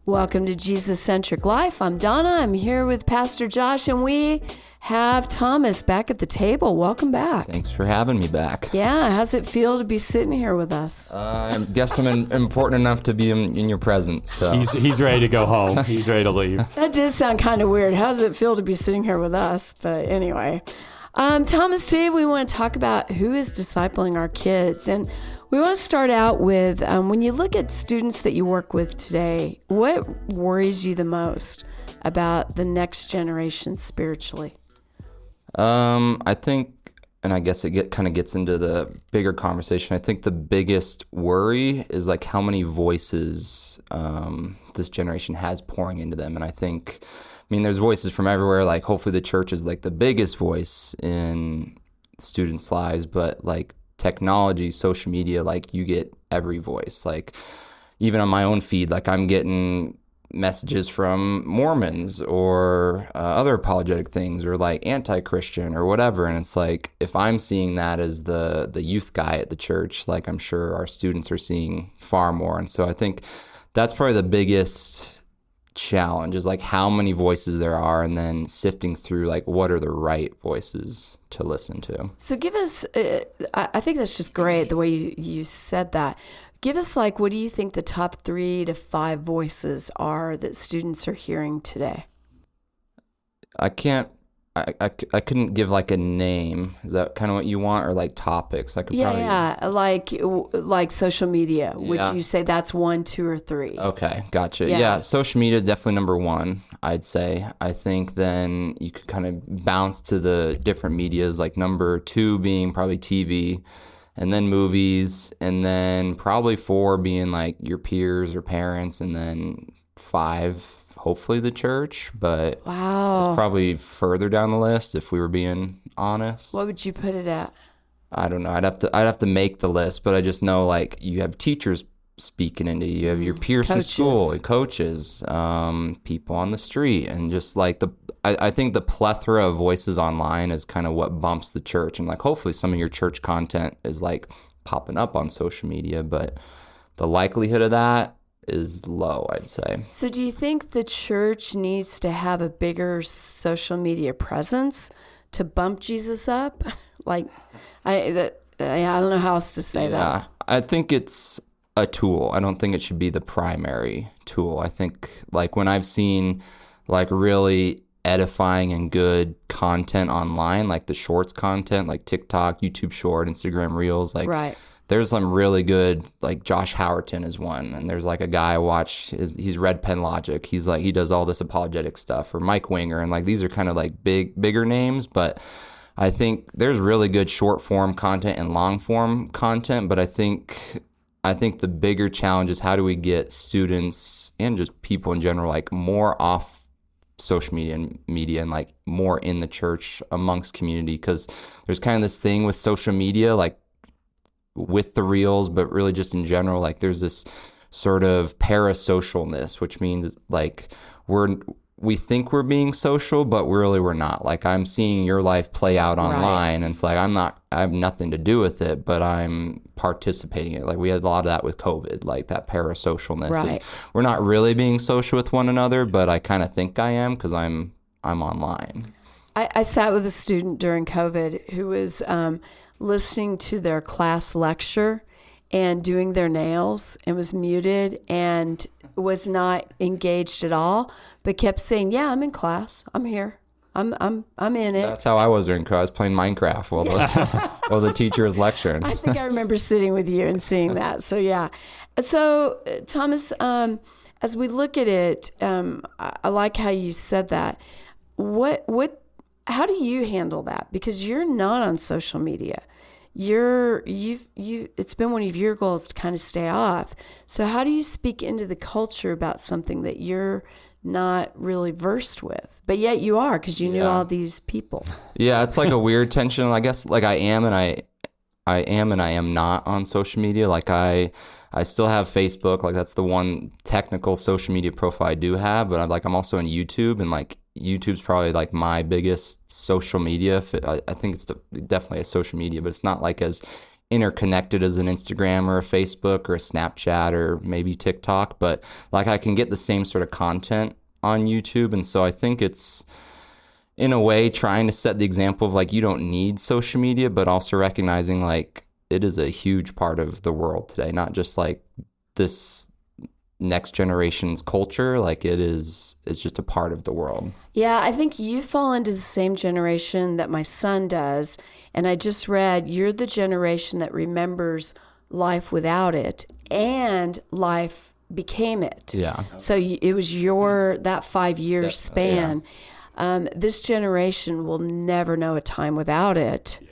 Welcome to Jesus-Centric Life. I'm Donna. I'm here with Pastor Josh, and we have Thomas back at the table. Welcome back. Thanks for having me back. Yeah, how's it feel to be sitting here with us? I guess I'm important enough to be in your presence. So. He's ready to go home. He's ready to leave. That does sound kind of weird. How does it feel to be sitting here with us? But anyway, Thomas, today we want to talk about who is discipling our kids. And we want to start out with, when you look at students that you work with today, what worries you the most about the next generation spiritually? I think, and I guess it kind of gets into the bigger conversation, I think the biggest worry is like how many voices this generation has pouring into them. And I think, there's voices from everywhere. Like hopefully the church is like the biggest voice in students' lives, but like technology, social media, like you get every voice. Like even on my own feed, like I'm getting messages from Mormons or other apologetic things or like anti-Christian or whatever. And it's like, if I'm seeing that as the youth guy at the church, like I'm sure our students are seeing far more. And so I think that's probably the biggest challenge is like how many voices there are and then sifting through like what are the right voices to listen to. So give us, I think that's just great the way you said that. Give us like, what do you think the top 3 to 5 voices are that students are hearing today? I couldn't give like a name. Is that kind of what you want, or like topics? I could like social media. Would you say that's 1, 2, or 3? Okay, gotcha. Yeah, social media is definitely number 1, I'd say. I think then you could kind of bounce to the different medias, like number 2 being probably TV, and then movies, and then probably 4 being like your peers or parents, and then 5 hopefully the church, but wow, it's probably further down the list if we were being honest. What would you put it at? I don't know. I'd have to make the list, but I just know like you have teachers speaking into you, you have your peers from school, and coaches, people on the street, and just like I think the plethora of voices online is kind of what bumps the church, and like hopefully some of your church content is like popping up on social media, but the likelihood of that is low, I'd say. So do you think the church needs to have a bigger social media presence to bump Jesus up? Like, I don't know how else to say that. I think it's a tool. I don't think it should be the primary tool. I think like when I've seen like really edifying and good content online, like the shorts content, like TikTok, YouTube Short, Instagram Reels, like right. There's some really good, like Josh Howerton is one, and there's like a guy I watch, he's Red Pen Logic. He's like, he does all this apologetic stuff, or Mike Winger, and like these are kind of like bigger names, but I think there's really good short form content and long form content, but I think the bigger challenge is how do we get students and just people in general like more off social media and like more in the church amongst community, because there's kind of this thing with social media, like with the reels, but really just in general, like there's this sort of parasocialness, which means like we think we're being social, but really we're not. Like I'm seeing your life play out online, right. And it's like I have nothing to do with it, but I'm participating in it. Like we had a lot of that with COVID, like that parasocialness. Right. We're not really being social with one another, but I kind of think I am because I'm online. I sat with a student during COVID who was listening to their class lecture and doing their nails and was muted and was not engaged at all, but kept saying, "Yeah, I'm in class. I'm here. I'm in it." That's how I was during COVID. I was playing Minecraft while the teacher was lecturing. I think I remember sitting with you and seeing that. So yeah. So Thomas, as we look at it, I like how you said that. How do you handle that? Because you're not on social media. It's been one of your goals to kind of stay off. So how do you speak into the culture about something that you're not really versed with, but yet you are, because you knew all these people? Yeah, it's like a weird tension. I guess like I am and I am not on social media. Like I still have Facebook. Like that's the one technical social media profile I do have, but I'm also on YouTube, and like YouTube's probably like my biggest social media. I think it's definitely a social media, but it's not like as interconnected as an Instagram or a Facebook or a Snapchat or maybe TikTok, but like I can get the same sort of content on YouTube. And so I think it's, in a way, trying to set the example of like you don't need social media, but also recognizing like it is a huge part of the world today, not just like this next generation's culture. Like it's just a part of the world. Yeah, I think you fall into the same generation that my son does. And I just read you're the generation that remembers life without it and life became it. Yeah. So it was that 5-year span. Yeah. This generation will never know a time without it. Yeah.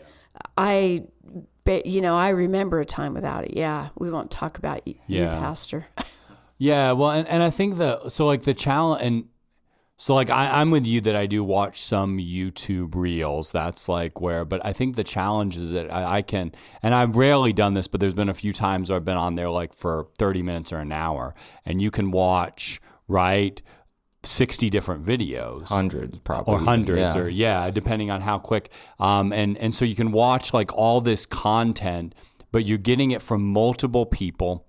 I remember a time without it. Yeah, we won't talk about you, Pastor. Yeah, well, and I think the challenge, and so like I'm with you that I do watch some YouTube reels. That's like but I think the challenge is that I can, and I've rarely done this, but there's been a few times where I've been on there like for 30 minutes or an hour, and you can watch, 60 different videos. Hundreds, probably. Or hundreds, depending on how quick. And so you can watch like all this content, but you're getting it from multiple people,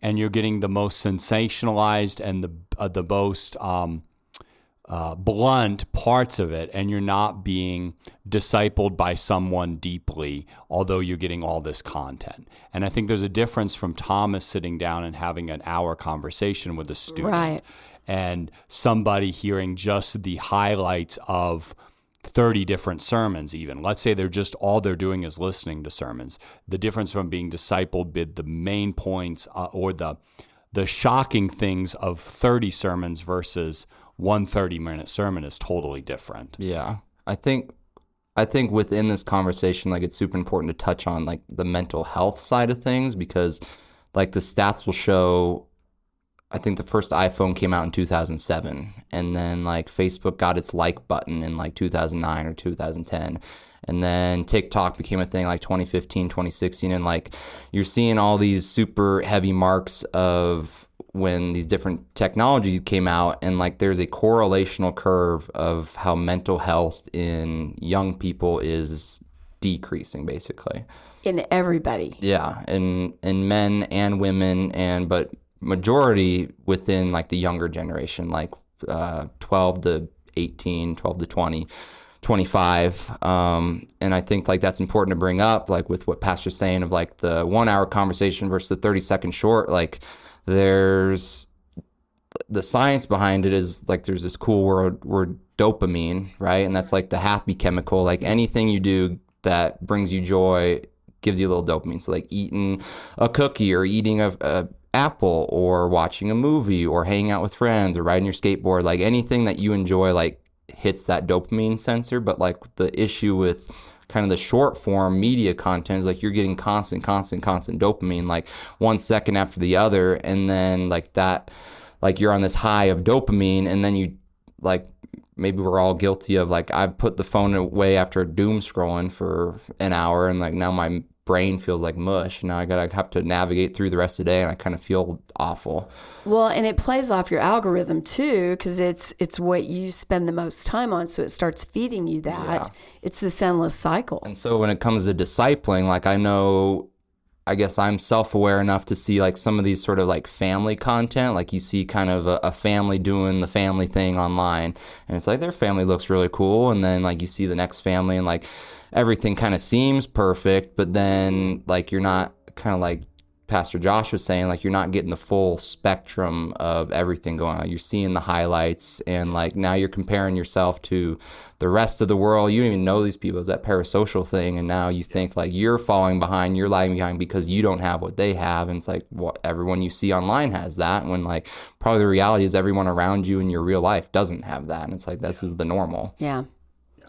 and you're getting the most sensationalized and the most blunt parts of it, and you're not being discipled by someone deeply, although you're getting all this content. And I think there's a difference from Thomas sitting down and having an hour conversation with a student. Right. And somebody hearing just the highlights of 30 different sermons even. Let's say all they're doing is listening to sermons. The difference from being discipled with the main points or the shocking things of 30 sermons versus one 30-minute sermon is totally different. Yeah. I think within this conversation, like it's super important to touch on like the mental health side of things, because like the stats will show, I think the first iPhone came out in 2007, and then like Facebook got its like button in like 2009 or 2010, and then TikTok became a thing like 2015, 2016, and like you're seeing all these super heavy marks of when these different technologies came out, and like there's a correlational curve of how mental health in young people is decreasing basically. In everybody. Yeah, in men and women, but majority within like the younger generation, like 12 to 18, 12 to 20, 25. And I think like that's important to bring up, like with what Pastor's saying of like the 1 hour conversation versus the 30-second short. Like there's the science behind it is like there's this cool word dopamine, right? And that's like the happy chemical. Like anything you do that brings you joy gives you a little dopamine. So like eating a cookie or eating a apple or watching a movie or hanging out with friends or riding your skateboard, like anything that you enjoy like hits that dopamine sensor. But like the issue with kind of the short form media content is like you're getting constant dopamine, like 1 second after the other, and then like that, like you're on this high of dopamine, and then you like, maybe we're all guilty of like I put the phone away after doom scrolling for an hour, and like now my brain feels like mush. Now I have to navigate through the rest of the day, and I kind of feel awful. Well, and it plays off your algorithm too, because it's what you spend the most time on, so it starts feeding you that. Yeah. It's this endless cycle. And so when it comes to discipling, like I guess I'm self-aware enough to see like some of these sort of like family content, like you see kind of a family doing the family thing online, and it's like their family looks really cool, and then like you see the next family and like everything kind of seems perfect, but then like you're not, kind of like Pastor Josh was saying, like you're not getting the full spectrum of everything going on. You're seeing the highlights, and like now you're comparing yourself to the rest of the world. You don't even know these people. It's that parasocial thing, and now you think like you're falling behind, you're lagging behind because you don't have what they have, and it's like what everyone you see online has that, when like probably the reality is everyone around you in your real life doesn't have that, and it's like this is the normal. Yeah.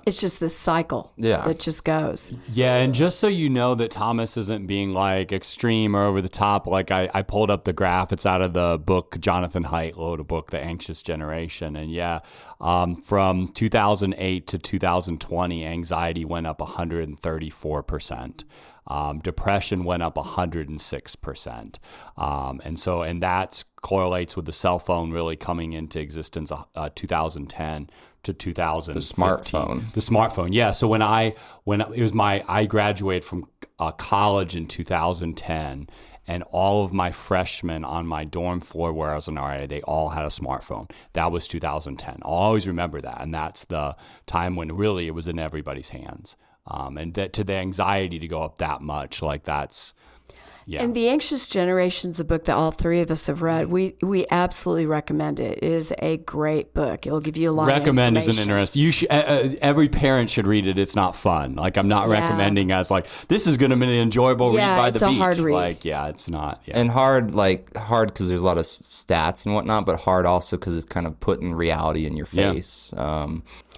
It's just this cycle that just goes. Yeah, and just so you know that Thomas isn't being like extreme or over the top, like I pulled up the graph. It's out of the book Jonathan Haidt wrote, a book, The Anxious Generation. And from 2008 to 2020, anxiety went up 134%. Depression went up 106%. And that correlates with the cell phone really coming into existence 2010 to 2015. The smartphone. The smartphone, yeah. So when I graduated from college in 2010, and all of my freshmen on my dorm floor where I was an RA, they all had a smartphone. That was 2010. I'll always remember that. And that's the time when really it was in everybody's hands. And that to the anxiety to go up that much, like that's, yeah. And The Anxious Generation is a book that all three of us have read. We absolutely recommend it. It is a great book. It'll give you a lot Recommend of is an interesting. You should, every parent should read it. It's not fun. Like I'm not recommending as like, this is going to be an enjoyable read by the beach. Yeah, it's a hard read. Like, yeah, it's not. Yeah. And hard because there's a lot of stats and whatnot, but hard also because it's kind of putting reality in your face.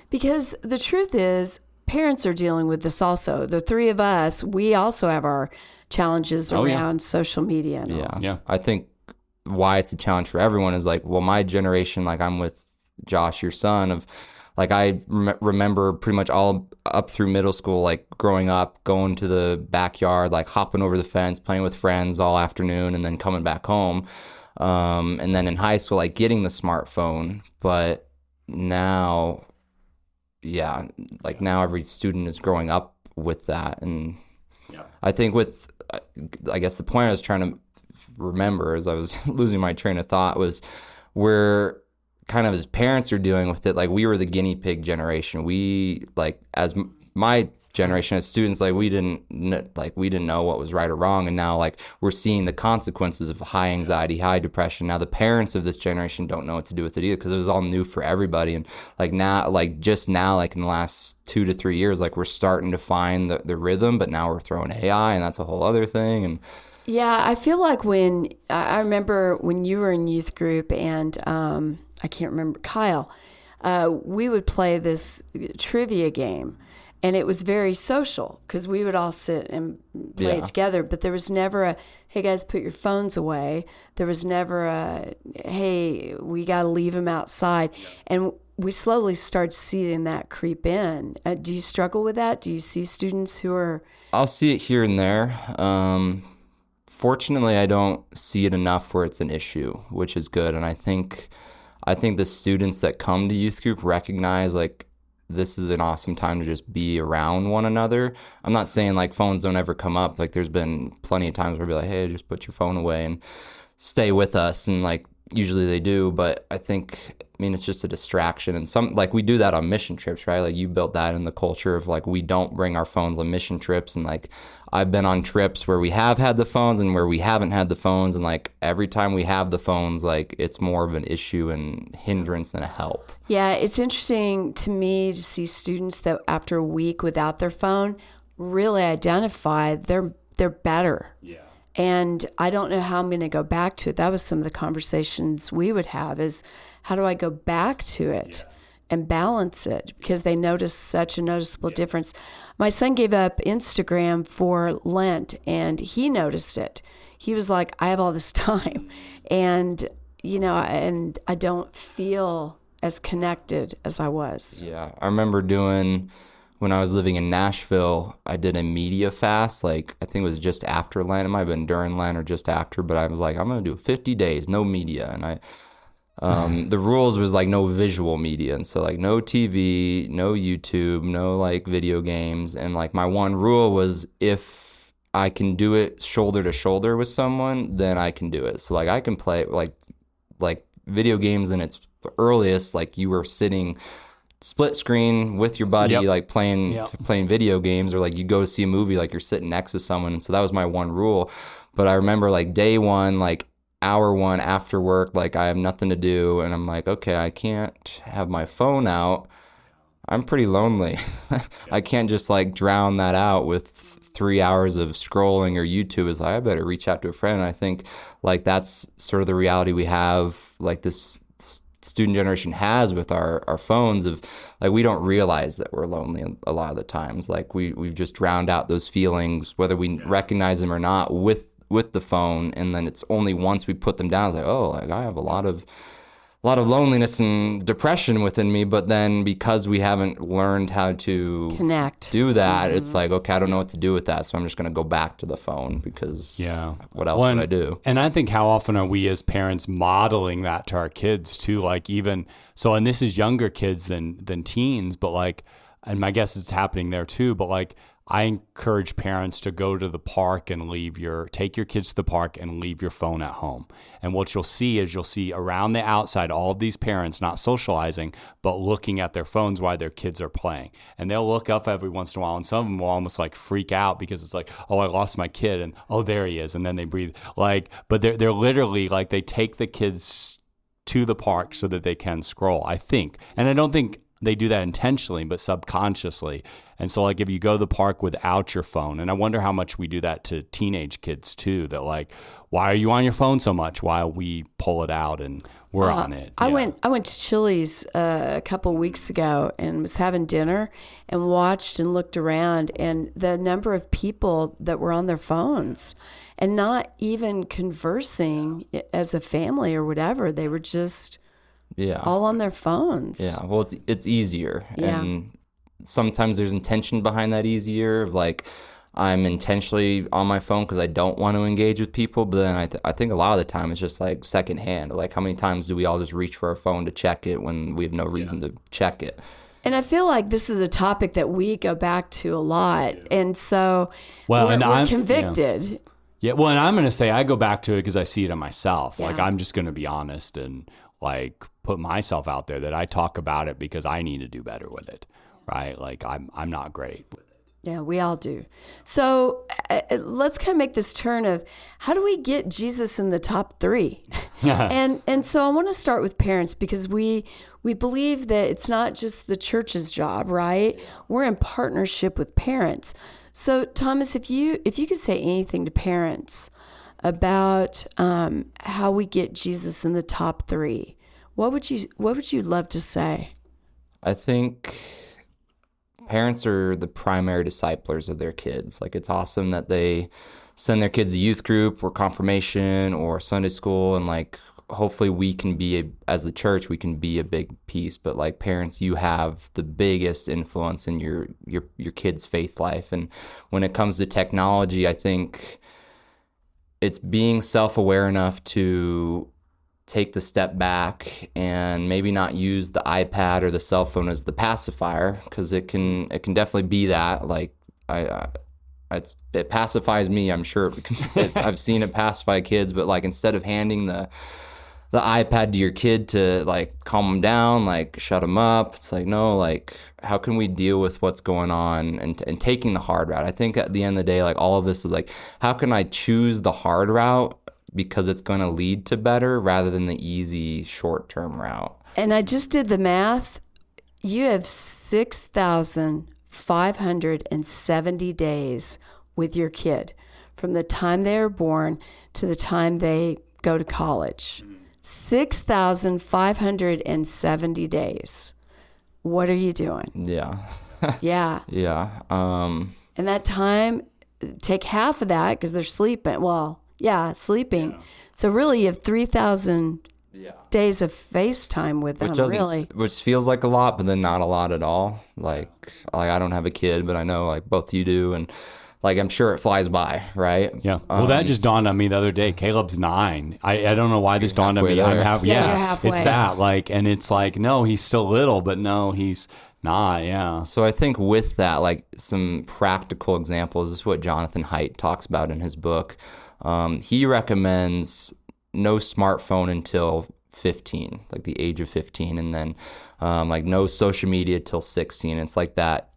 Because the truth is, parents are dealing with this also. The three of us, we also have our challenges around social media. And all. Yeah. I think why it's a challenge for everyone is like, well, my generation, like I'm with Josh, your son, of like I remember pretty much all up through middle school, like growing up, going to the backyard, like hopping over the fence, playing with friends all afternoon, and then coming back home. And then in high school, like getting the smartphone. But now, now every student is growing up with that. And I think I guess the point I was trying to remember as I was losing my train of thought was we're kind of as parents are dealing with it. Like we were the guinea pig generation. We like as my generation as students, like we didn't know what was right or wrong. And now like we're seeing the consequences of high anxiety, high depression. Now the parents of this generation don't know what to do with it either because it was all new for everybody. And like now, like just now, like in the last 2 to 3 years, like we're starting to find the rhythm, but now we're throwing AI and that's a whole other thing. And yeah, I feel like when I remember when you were in youth group and I can't remember, Kyle, we would play this trivia game. And it was very social because we would all sit and play it together. But there was never a, hey, guys, put your phones away. There was never a, hey, we got to leave them outside. And we slowly started seeing that creep in. Do you struggle with that? Do you see students who are... I'll see it here and there. Fortunately, I don't see it enough where it's an issue, which is good. And I think the students that come to youth group recognize, like, this is an awesome time to just be around one another. I'm not saying like phones don't ever come up. Like there's been plenty of times where I'll be like, hey, just put your phone away and stay with us. And like usually they do. But I mean, it's just a distraction. And some, like we do that on mission trips, right? Like you built that in the culture of like, we don't bring our phones on mission trips. And like, I've been on trips where we have had the phones and where we haven't had the phones. And like every time we have the phones, like it's more of an issue and hindrance than a help. Yeah, it's interesting to me to see students that after a week without their phone really identify they're better. Yeah. And I don't know how I'm going to go back to it. That was some of the conversations we would have is how do I go back to it and balance it? Because they notice such a noticeable difference. My son gave up Instagram for Lent and he noticed it. He was like, I have all this time and, and I don't feel as connected as I was. Yeah, I remember when I was living in Nashville, I did a media fast, like I think it was just after Lent. It might have been during Lent or just after, but I was like, I'm going to do 50 days, no media. And the rules was like no visual media. And so like no TV, no YouTube, no like video games. And like my one rule was if I can do it shoulder to shoulder with someone, then I can do it. So like I can play like video games in its earliest, like you were sitting split screen with your buddy, like playing video games, or like you go see a movie, like you're sitting next to someone. And so that was my one rule. But I remember like day one, like hour one after work, like I have nothing to do. And I'm like, okay, I can't have my phone out. I'm pretty lonely. I can't just like drown that out with 3 hours of scrolling or YouTube. Is like, I better reach out to a friend. And I think like that's sort of the reality we have, like this student generation has with our phones of like we don't realize that we're lonely a lot of the times. Like we've just drowned out those feelings, whether we recognize them or not, with the phone. And then it's only once we put them down, it's like, oh, like I have a lot of loneliness and depression within me. But then because we haven't learned how to do that, it's like, okay, I don't know what to do with that. So I'm just going to go back to the phone because what else would I do? And I think how often are we as parents modeling that to our kids too? Like even, so, and this is younger kids than teens, but like, and my guess it's happening there too, but like, I encourage parents to go to the park and take your kids to the park and leave your phone at home. And what you'll see around the outside all of these parents not socializing, but looking at their phones while their kids are playing. And they'll look up every once in a while, and some of them will almost like freak out because it's like, oh, I lost my kid, and oh, there he is, and then they breathe. But they're literally like, they take the kids to the park so that they can scroll, I think. And I don't think they do that intentionally, but subconsciously. And so like if you go to the park without your phone, and I wonder how much we do that to teenage kids too, that like, why are you on your phone so much while we pull it out and we're on it? I went to Chili's a couple weeks ago and was having dinner and watched and looked around, and the number of people that were on their phones and not even conversing as a family or whatever. They were just all on their phones. Yeah, well, it's easier. Yeah. And sometimes there's intention behind that easier. Like, I'm intentionally on my phone because I don't want to engage with people. But then I think a lot of the time it's just like secondhand. Like, how many times do we all just reach for our phone to check it when we have no reason to check it? And I feel like this is a topic that we go back to a lot. And so we're convicted. Yeah, well, and I'm going to say I go back to it because I see it in myself. Yeah. Like, I'm just going to be honest and like put myself out there that I talk about it because I need to do better with it, right? Like I'm not great with it. Yeah, we all do. So let's kind of make this turn of how do we get Jesus in the top 3? and so I want to start with parents because we believe that it's not just the church's job, right? We're in partnership with parents. So Thomas, if you could say anything to parents about how we get Jesus in the top 3, what would you love to say? I think parents are the primary disciplers of their kids. Like, it's awesome that they send their kids to youth group or confirmation or Sunday school, and like hopefully we can be as the church we can be a big piece. But like parents, you have the biggest influence in your kids' faith life. And when it comes to technology, I think it's being self-aware enough to take the step back and maybe not use the iPad or the cell phone as the pacifier, because it can definitely be that. Like it pacifies me. I'm sure I've seen it pacify kids, but like instead of handing the iPad to your kid to like calm them down, like shut them up, it's like, no, like how can we deal with what's going on and taking the hard route? I think at the end of the day, like all of this is like, how can I choose the hard route because it's going to lead to better rather than the easy short-term route? And I just did the math. You have 6,570 days with your kid from the time they are born to the time they go to college. 6,570 days. What are you doing? Yeah. Yeah. Yeah. And that time, take half of that because they're sleeping. Well, yeah, sleeping. Yeah. So really you have 3,000 days of FaceTime with them, which feels like a lot, but then not a lot at all. Like I don't have a kid, but I know like both you do, and like I'm sure it flies by, right? Yeah. Well, that just dawned on me the other day. Caleb's 9. I don't know why this dawned on me. There. I'm halfway. You're halfway. It's that like, and it's like, no, he's still little, but no, he's not. Yeah. So I think with that, like some practical examples, this is what Jonathan Haidt talks about in his book. He recommends no smartphone until 15, like the age of 15, and then like no social media till 16. It's like that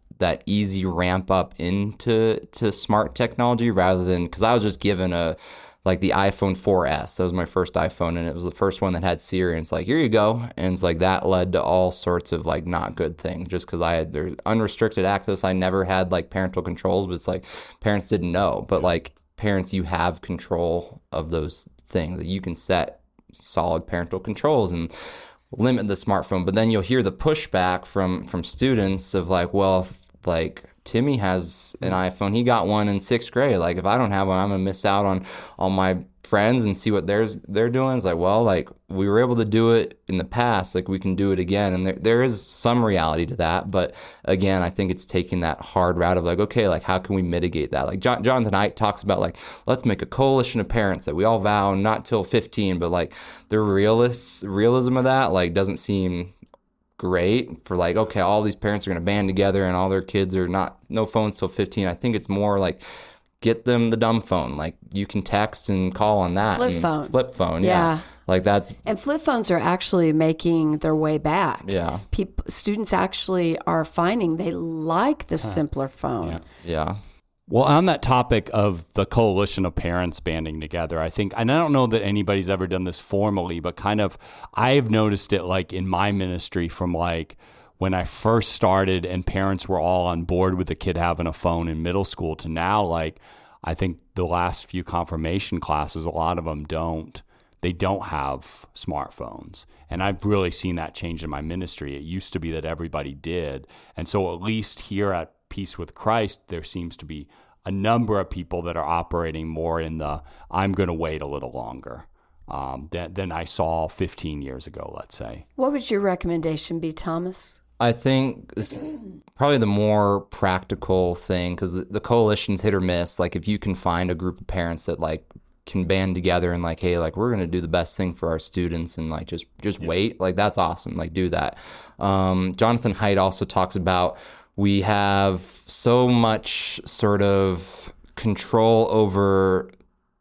easy ramp up into smart technology rather than, because I was just given the iPhone 4S. That was my first iPhone, and it was the first one that had Siri, and it's like, here you go. And it's like that led to all sorts of like not good things just because there's unrestricted access. I never had like parental controls, but it's like parents didn't know. But like parents, you have control of those things that you can set solid parental controls and limit the smartphone. But then you'll hear the pushback from students of like, well, like Timmy has an iPhone, he got one in 6th grade. Like if I don't have one, I'm gonna miss out on all my friends and see what they're doing. It's like, well, like we were able to do it in the past, like we can do it again. And there is some reality to that. But again, I think it's taking that hard route of like, okay, like how can we mitigate that? Like Jonathan Haidt talks about like, let's make a coalition of parents that we all vow not till 15, but like the realism of that like doesn't seem great for like, okay, all these parents are going to band together and all their kids are no phones till 15. I think it's more like get them the dumb phone. Like you can text and call on that. Flip phone. Yeah. Like and flip phones are actually making their way back. Yeah. Students actually are finding they like the simpler phone. Yeah. Well, on that topic of the coalition of parents banding together, I think, and I don't know that anybody's ever done this formally, but kind of I've noticed it like in my ministry from like when I first started and parents were all on board with the kid having a phone in middle school to now, like I think the last few confirmation classes, a lot of them they don't have smartphones. And I've really seen that change in my ministry. It used to be that everybody did. And so at least here at Peace with Christ, there seems to be a number of people that are operating more in the I'm going to wait a little longer than I saw 15 years ago, let's say. What would your recommendation be, Thomas? I think it's probably the more practical thing because the coalition's hit or miss. Like if you can find a group of parents that like can band together and like, hey, like we're going to do the best thing for our students and like just wait, like that's awesome. Like do that. Jonathan Haidt also talks about we have so much sort of control over,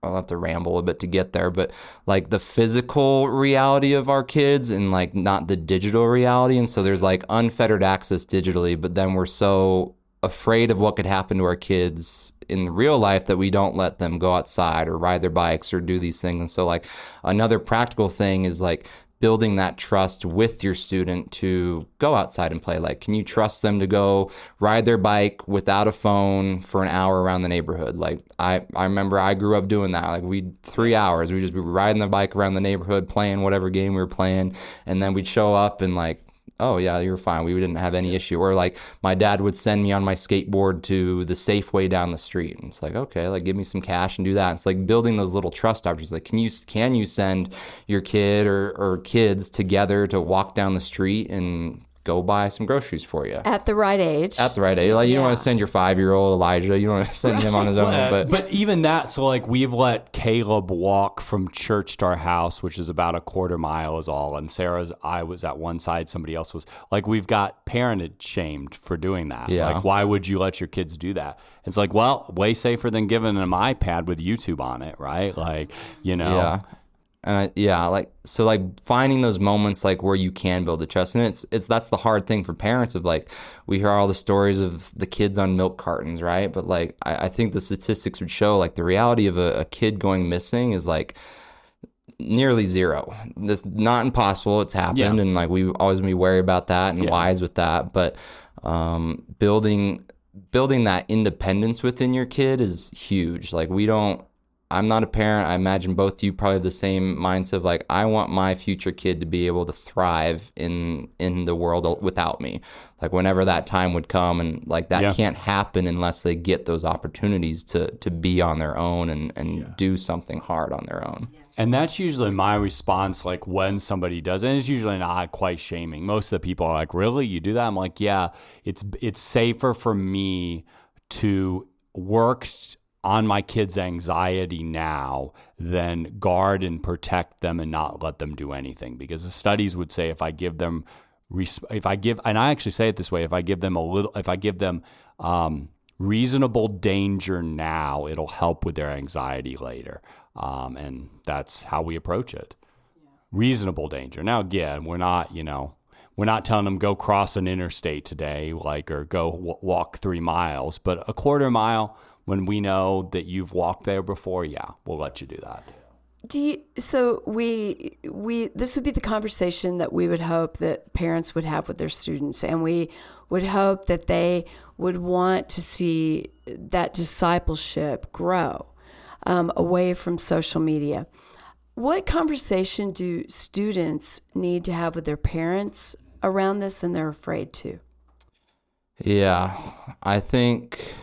I'll have to ramble a bit to get there, but like the physical reality of our kids and like not the digital reality. And so there's like unfettered access digitally, but then we're so afraid of what could happen to our kids in real life that we don't let them go outside or ride their bikes or do these things. And so like another practical thing is like building that trust with your student to go outside and play. Like, can you trust them to go ride their bike without a phone for an hour around the neighborhood? Like, I remember I grew up doing that. Like, 3 hours, we'd just be riding the bike around the neighborhood, playing whatever game we were playing, and then we'd show up and like, oh yeah, you're fine. We didn't have any issue. Or like my dad would send me on my skateboard to the Safeway down the street. And it's like, okay, like give me some cash and do that. It's like building those little trust opportunities. Like, can you send your kid or kids together to walk down the street and go buy some groceries for you? At the right age. Like you don't want to send your 5-year-old Elijah. You don't want to send him on his own. But even that, so like we've let Caleb walk from church to our house, which is about a quarter mile is all. And I was at one side, somebody else was like, we've got parented shamed for doing that. Yeah. Like, why would you let your kids do that? It's like, well, way safer than giving them an iPad with YouTube on it, right? Like, you know. Yeah. And like finding those moments like where you can build the trust, and that's the hard thing for parents of like, we hear all the stories of the kids on milk cartons, right? But like I think the statistics would show like the reality of a kid going missing is like nearly zero. That's not impossible. It's happened, and like we always be wary about that and wise with that. But building that independence within your kid is huge. Like I'm not a parent. I imagine both of you probably have the same mindset of like, I want my future kid to be able to thrive in the world without me. Like whenever that time would come, and like that can't happen unless they get those opportunities to be on their own and do something hard on their own. And that's usually my response, like when somebody does, and it's usually not quite shaming. Most of the people are like, really? You do that? I'm like, yeah, it's safer for me to work on my kids' anxiety now than guard and protect them and not let them do anything. Because the studies would say if I give them, and I actually say it this way, if I give them reasonable danger now, it'll help with their anxiety later. And that's how we approach it. Reasonable danger. Now, again, we're not telling them go cross an interstate today, like, or go walk 3 miles, but a quarter mile, when we know that you've walked there before, we'll let you do that. So this would be the conversation that we would hope that parents would have with their students, and we would hope that they would want to see that discipleship grow away from social media. What conversation do students need to have with their parents around this, and they're afraid to? Yeah, I think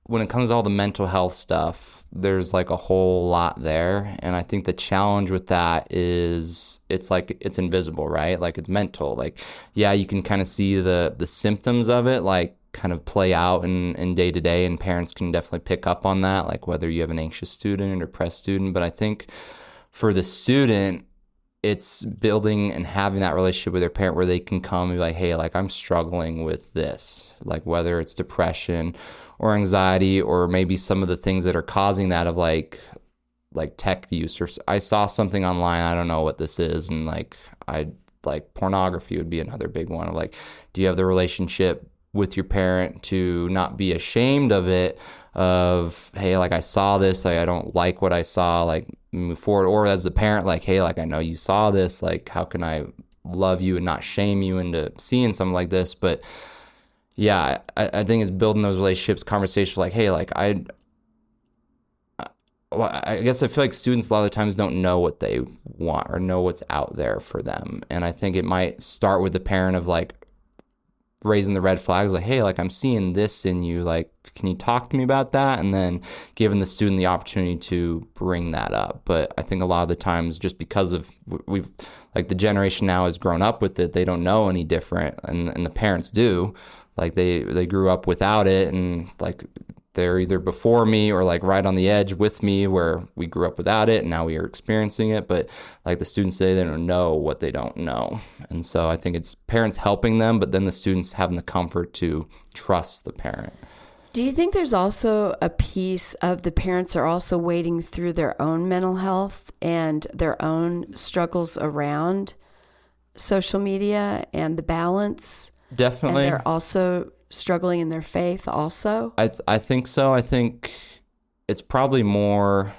when it comes to all the mental health stuff, there's like a whole lot there. And I think the challenge with that is it's invisible, right? Like it's mental. Like, yeah, you can kind of see the symptoms of it, like kind of play out in day to day, and parents can definitely pick up on that, like whether you have an anxious student or depressed student. But I think for the student, it's building and having that relationship with their parent where they can come and be like, hey, like I'm struggling with this, like whether it's depression or anxiety or maybe some of the things that are causing that of like tech use, or I saw something online, I don't know what this is, and like pornography would be another big one of like, do you have the relationship with your parent to not be ashamed of it, of hey, like I saw this, like I don't like what I saw, like move forward, or as a parent, like hey, like I know you saw this, like how can I love you and not shame you into seeing something like this. But yeah, I think it's building those relationships, conversations like hey, like I guess I feel like students a lot of the times don't know what they want or know what's out there for them. And I think it might start with the parent of like raising the red flags, like, hey, like I'm seeing this in you, like, can you talk to me about that? And then giving the student the opportunity to bring that up. But I think a lot of the times just because of we've like the generation now has grown up with it, they don't know any different. And the parents do, like they grew up without it, and like they're either before me or like right on the edge with me where we grew up without it and now we are experiencing it. But like the students say, they don't know what they don't know. And so I think it's parents helping them, but then the students having the comfort to trust the parent. Do you think there's also a piece of the parents are also wading through their own mental health and their own struggles around social media and the balance? Definitely. And they're also struggling in their faith also? I think so. I think it's probably more,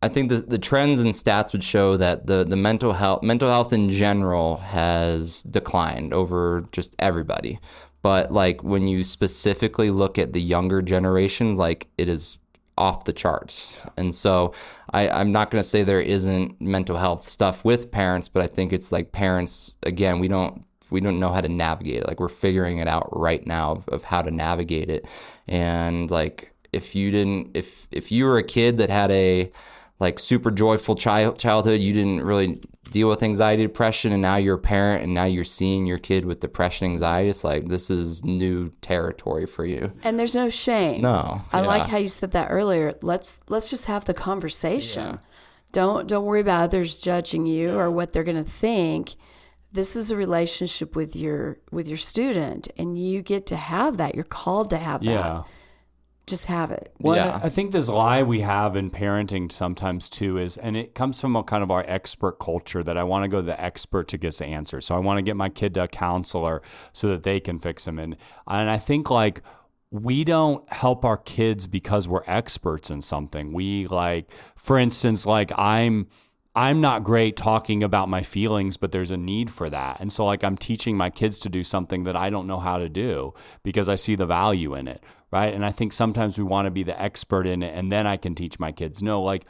I think the trends and stats would show that the mental health in general has declined over just everybody. But like when you specifically look at the younger generations, like it is off the charts. And so I'm not going to say there isn't mental health stuff with parents, but I think it's like parents, again, we don't know how to navigate it. Like we're figuring it out right now of how to navigate it. And like if you were a kid that had a like super joyful childhood, you didn't really deal with anxiety, depression, and now you're a parent and now you're seeing your kid with depression, anxiety, it's like this is new territory for you. And there's no shame. No. I like how you said that earlier. Let's just have the conversation. Yeah. Don't worry about others judging you or what they're going to think. This is a relationship with your student, and you get to have that. You're called to have that. Yeah. Just have it. Well, yeah. I think this lie we have in parenting sometimes too is, and it comes from a kind of our expert culture, that I want to go to the expert to get the answer. So I want to get my kid to a counselor so that they can fix him. And I think like we don't help our kids because we're experts in something. We like, for instance, like I'm not great talking about my feelings, but there's a need for that. And so like I'm teaching my kids to do something that I don't know how to do because I see the value in it, right? And I think sometimes we want to be the expert in it and then I can teach my kids. No, like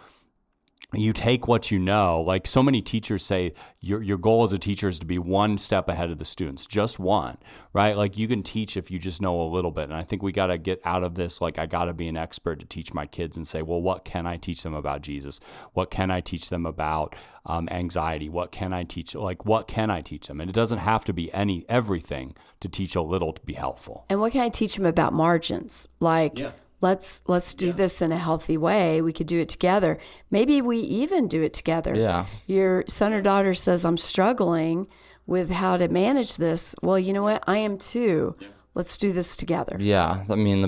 you take what you know. Like so many teachers say your goal as a teacher is to be one step ahead of the students, just one, right? Like you can teach if you just know a little bit. And I think we got to get out of this, like I got to be an expert to teach my kids and say, well, what can I teach them about Jesus? What can I teach them about anxiety? What can I teach? Like what can I teach them? And it doesn't have to be everything to teach a little to be helpful. And what can I teach them about margins? Like, let's do this in a healthy way. We could do it together. Maybe we even do it together. Yeah. Your son or daughter says, I'm struggling with how to manage this. Well, you know what? I am too. Yeah. Let's do this together. Yeah. I mean, the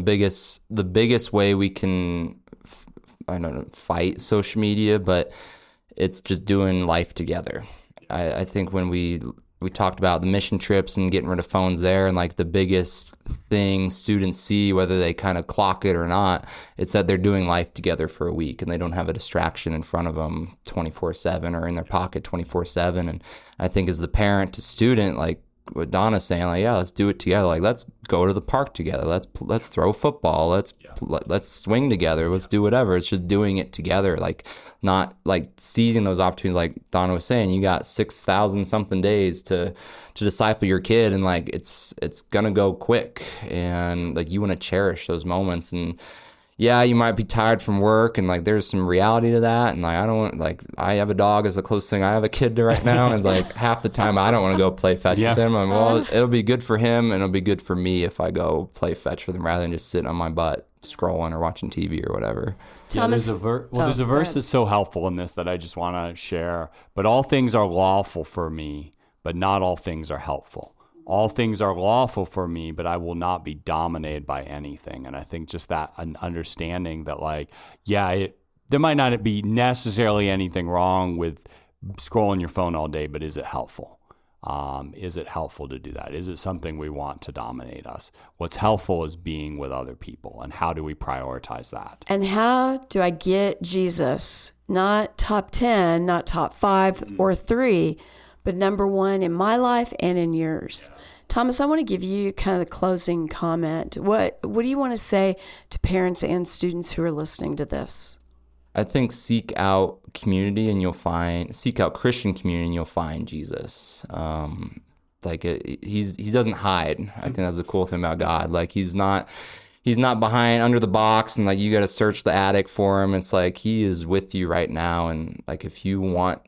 biggest way we can, I don't know, fight social media, but it's just doing life together. I think when we talked about the mission trips and getting rid of phones there, and like the biggest thing students see, whether they kind of clock it or not, it's that they're doing life together for a week and they don't have a distraction in front of them 24/7 or in their pocket 24/7. And I think as the parent to student, like what Donna's saying, like, yeah, let's do it together. Like, let's go to the park together. Let's throw football. Let's swing together. Let's do whatever. It's just doing it together. Like, not like seizing those opportunities. Like Donna was saying, you got 6,000 something days to disciple your kid, and like it's gonna go quick, and like you want to cherish those moments. And yeah, you might be tired from work, and like there's some reality to that. And like I have a dog is the closest thing I have a kid to right now, and it's like half the time I don't want to go play fetch with him. Well, it'll be good for him and it'll be good for me if I go play fetch with him rather than just sitting on my butt scrolling or watching TV or whatever. Thomas, there's a verse that's so helpful in this that I just want to share. But all things are lawful for me, but not all things are helpful. All things are lawful for me, but I will not be dominated by anything. And I think just that an understanding that, like, there might not be necessarily anything wrong with scrolling your phone all day, but is it helpful? Is it helpful to do that? Is it something we want to dominate us? What's helpful is being with other people, and how do we prioritize that? And how do I get Jesus, not top 10, not top 5 or 3, but number 1 in my life and in yours? Thomas, I want to give you kind of the closing comment. What do you want to say to parents and students who are listening to this? I think seek out community and seek out Christian community and you'll find Jesus. He doesn't hide. I think that's the cool thing about God. Like he's not behind under the box and like you got to search the attic for him. It's like he is with you right now. And like if you want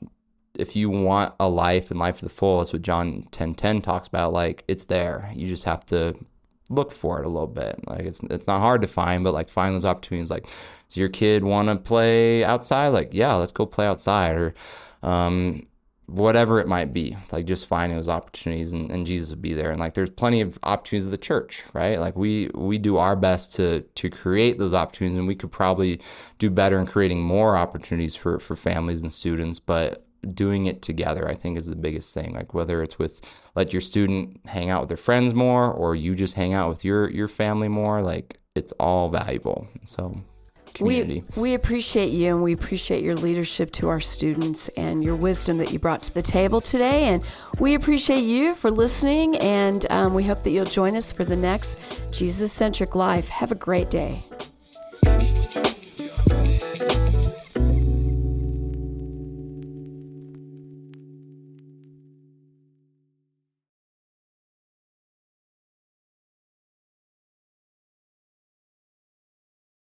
a life and life to the full, that's what John 10:10 talks about. Like it's there. You just have to look for it a little bit. Like it's not hard to find, but like find those opportunities. Like, does your kid want to play outside? Like, yeah, let's go play outside, or whatever it might be. Like just finding those opportunities, and Jesus would be there. And like there's plenty of opportunities at the church, right? Like we do our best to create those opportunities, and we could probably do better in creating more opportunities for families and students, but doing it together, I think, is the biggest thing. Like whether it's let your student hang out with their friends more, or you just hang out with your family more, like it's all valuable. So community. We appreciate you, and we appreciate your leadership to our students and your wisdom that you brought to the table today. And we appreciate you for listening, and we hope that you'll join us for the next Jesus-Centric Life. Have a great day.